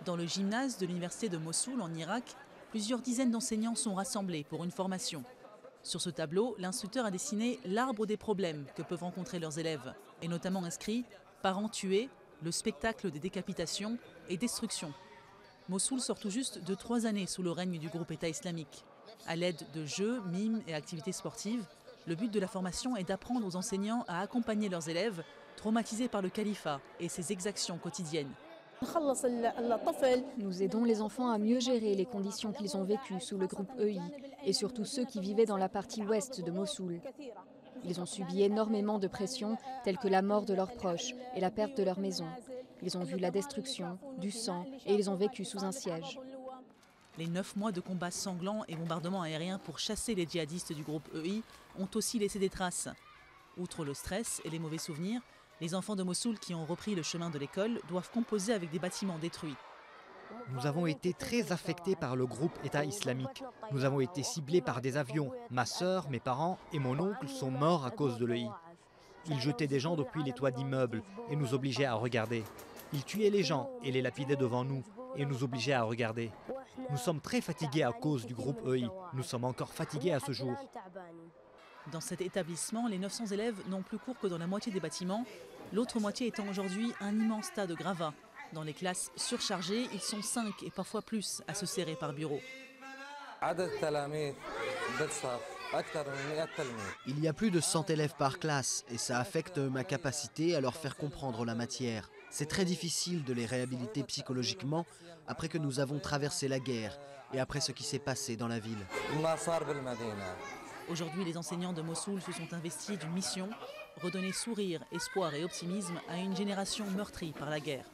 Dans le gymnase de l'université de Mossoul, en Irak, plusieurs dizaines d'enseignants sont rassemblés pour une formation. Sur ce tableau, l'instructeur a dessiné l'arbre des problèmes que peuvent rencontrer leurs élèves, et notamment inscrit « Parents tués, le spectacle des décapitations et destructions ». Mossoul sort tout juste de 3 années sous le règne du groupe État islamique. À l'aide de jeux, mimes et activités sportives, le but de la formation est d'apprendre aux enseignants à accompagner leurs élèves traumatisés par le califat et ses exactions quotidiennes. Nous aidons les enfants à mieux gérer les conditions qu'ils ont vécues sous le groupe EI et surtout ceux qui vivaient dans la partie ouest de Mossoul. Ils ont subi énormément de pressions telles que la mort de leurs proches et la perte de leur maison. Ils ont vu la destruction, du sang et ils ont vécu sous un siège. Les 9 mois de combats sanglants et bombardements aériens pour chasser les djihadistes du groupe EI ont aussi laissé des traces. Outre le stress et les mauvais souvenirs, les enfants de Mossoul qui ont repris le chemin de l'école doivent composer avec des bâtiments détruits. Nous avons été très affectés par le groupe État islamique. Nous avons été ciblés par des avions. Ma sœur, mes parents et mon oncle sont morts à cause de l'EI. Ils jetaient des gens depuis les toits d'immeubles et nous obligeaient à regarder. Ils tuaient les gens et les lapidaient devant nous et nous obligeaient à regarder. Nous sommes très fatigués à cause du groupe EI. Nous sommes encore fatigués à ce jour. Dans cet établissement, les 900 élèves n'ont plus cours que dans la moitié des bâtiments, l'autre moitié étant aujourd'hui un immense tas de gravats. Dans les classes surchargées, ils sont 5 et parfois plus à se serrer par bureau. Il y a plus de 100 élèves par classe et ça affecte ma capacité à leur faire comprendre la matière. C'est très difficile de les réhabiliter psychologiquement après que nous avons traversé la guerre et après ce qui s'est passé dans la ville. Aujourd'hui, les enseignants de Mossoul se sont investis d'une mission, redonner sourire, espoir et optimisme à une génération meurtrie par la guerre.